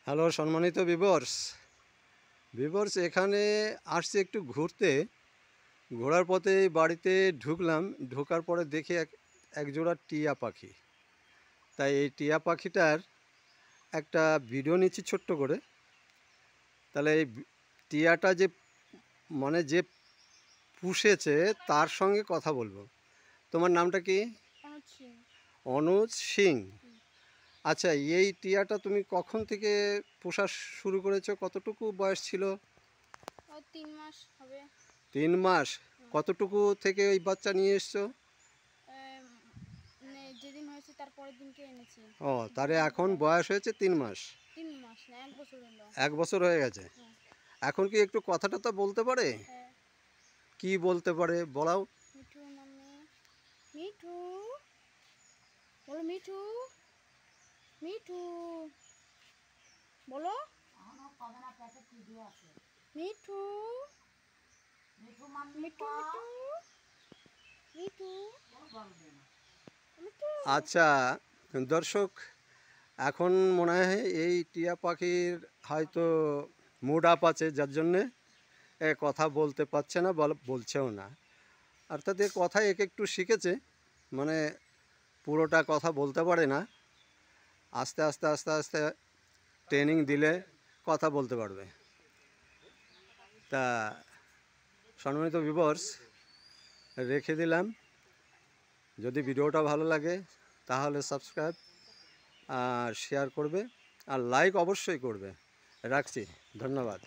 Hello সম্মানিত viewers, এখানে আসছি একটু ঘুরতে। ঘোরার পথে বাড়িতে ঢুকলাম, ঢোকার পরে দেখি একজোড়া টিয়া পাখি। তাই এই টিয়া পাখিটার একটা ভিডিও নিচ্ছি ছোট্ট করে। তাহলে এই টিয়াটা যে পুষেছে তার সঙ্গে কথা বলবো। তোমার নামটা কি? অনুজ সিং। আচ্ছা, এই টিয়াটা তুমি কখন থেকে পোষা শুরু করেছো? কতটুকু বয়স ছিল? 3 মাস হবে। 3 মাস? কতটুকু থেকে ওই বাচ্চা নিয়ে এসছো? যেদিন হয়েছে তার পরের দিনকে এনেছি। ও, তাহলে এখন বয়স হয়েছে 3 মাস? 3 মাস না, 1 বছর হলো। 1 বছর হয়ে গেছে। এখন কি একটু কথাটা তো বলতে পারে? হ্যাঁ। কি বলতে পারে বলাও? মিঠু মাম্মি, মিঠু, বলো মিঠু, মিঠু, বলো মিঠু, মিঠু মাম্মি, মিঠু, মিঠু, মিঠু। আচ্ছা দর্শক, এখন মনে হয় এই টিয়া পাখির হয়তো মুড আপ আছে, যার জন্যে কথা বলতে পারছে না, বলছেও না। অর্থাৎ এর কথা একটু শিখেছে, মানে পুরোটা কথা বলতে পারে না। আস্তে আস্তে আস্তে আস্তে ট্রেনিং দিলে কথা বলতে পারবে। তা সম্মানিত ভিউয়ার্স, রেখে দিলাম। যদি ভিডিওটা ভালো লাগে তাহলে সাবস্ক্রাইব আর শেয়ার করবে, আর লাইক অবশ্যই করবে। রাখছি, ধন্যবাদ।